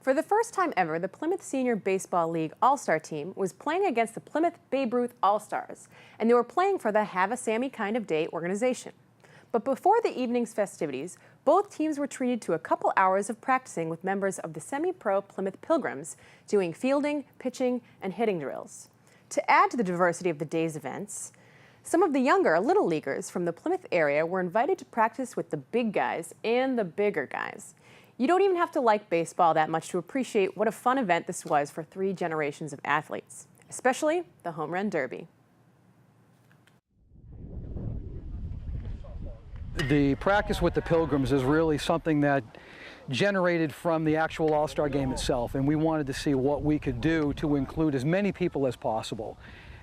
For the first time ever, the Plymouth Senior Baseball League All-Star team was playing against the Plymouth Babe Ruth All-Stars, and they were playing for the Have a Sammy Kind of Day organization. But before the evening's festivities, both teams were treated to a couple hours of practicing with members of the semi-pro Plymouth Pilgrims, doing fielding, pitching, and hitting drills. To add to the diversity of the day's events, some of the younger Little Leaguers from the Plymouth area were invited to practice with the big guys and the bigger guys. You don't even have to like baseball that much to appreciate what a fun event this was for 3 generations of athletes, especially the Home Run Derby. The practice with the Pilgrims is really something that generated from the actual All-Star game itself, and we wanted to see what we could do to include as many people as possible.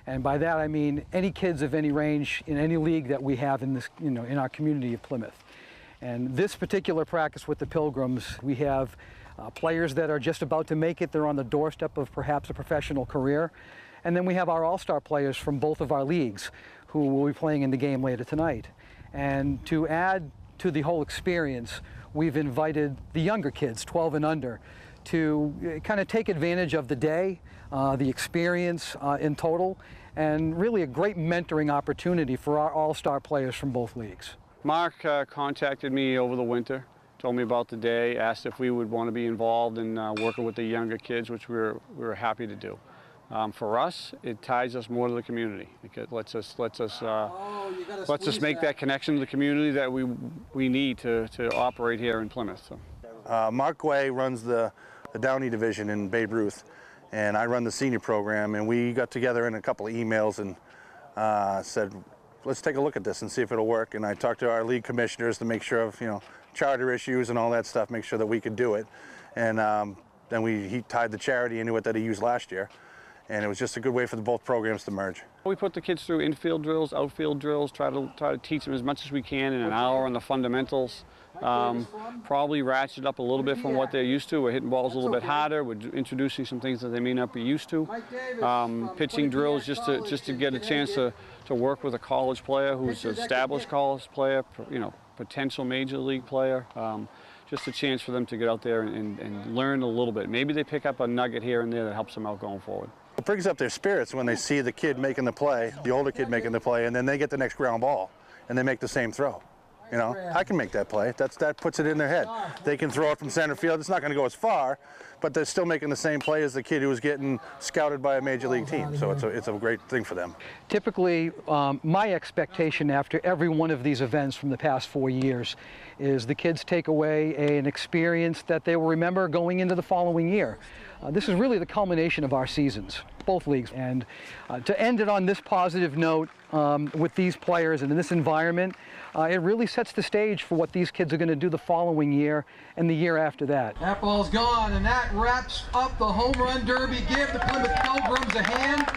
And by that I mean any kids of any range in any league that we have in this, in our community of Plymouth. And this particular practice with the Pilgrims, we have players that are just about to make it. They're on the doorstep of perhaps a professional career. And then we have our all-star players from both of our leagues who will be playing in the game later tonight. And to add to the whole experience, we've invited the younger kids, 12 and under, to kind of take advantage of the day, the experience in total, and really a great mentoring opportunity for our all-star players from both leagues. Mark contacted me over the winter, told me about the day, asked if we would want to be involved in working with the younger kids, which we were happy to do. For us, it ties us more to the community. It lets us make that connection to the community that we need to operate here in Plymouth. So. Mark Way runs the Downey division in Babe Ruth, and I run the senior program, and we got together in a couple of emails and said, let's take a look at this and see if it'll work. And I talked to our league commissioners to make sure of, charter issues and all that stuff, make sure that we could do it. And then he tied the charity into it that he used last year. And it was just a good way for both programs to merge. We put the kids through infield drills, outfield drills, try to teach them as much as we can in an hour on the fundamentals. Probably ratchet up a little bit from what they're used to. We're hitting balls a little bit harder. We're introducing some things that they may not be used to. Pitching drills just to get a chance to work with a college player who's an established college player, potential major league player. Just a chance for them to get out there and learn a little bit. Maybe they pick up a nugget here and there that helps them out going forward. It brings up their spirits when they see the kid making the play, the older kid making the play, and then they get the next ground ball and they make the same throw. I can make that play. That puts it in their head. They can throw it from center field. It's not going to go as far, but they're still making the same play as the kid who was getting scouted by a major league team. So it's a great thing for them. Typically, my expectation after every one of these events from the past 4 years is the kids take away an experience that they will remember going into the following year. This is really the culmination of our seasons, both leagues. And to end it on this positive note with these players and in this environment, it really sets the stage for what these kids are going to do the following year and the year after that. That ball's gone, and that wraps up the Home Run Derby. Give the Plymouth Pilgrims a hand.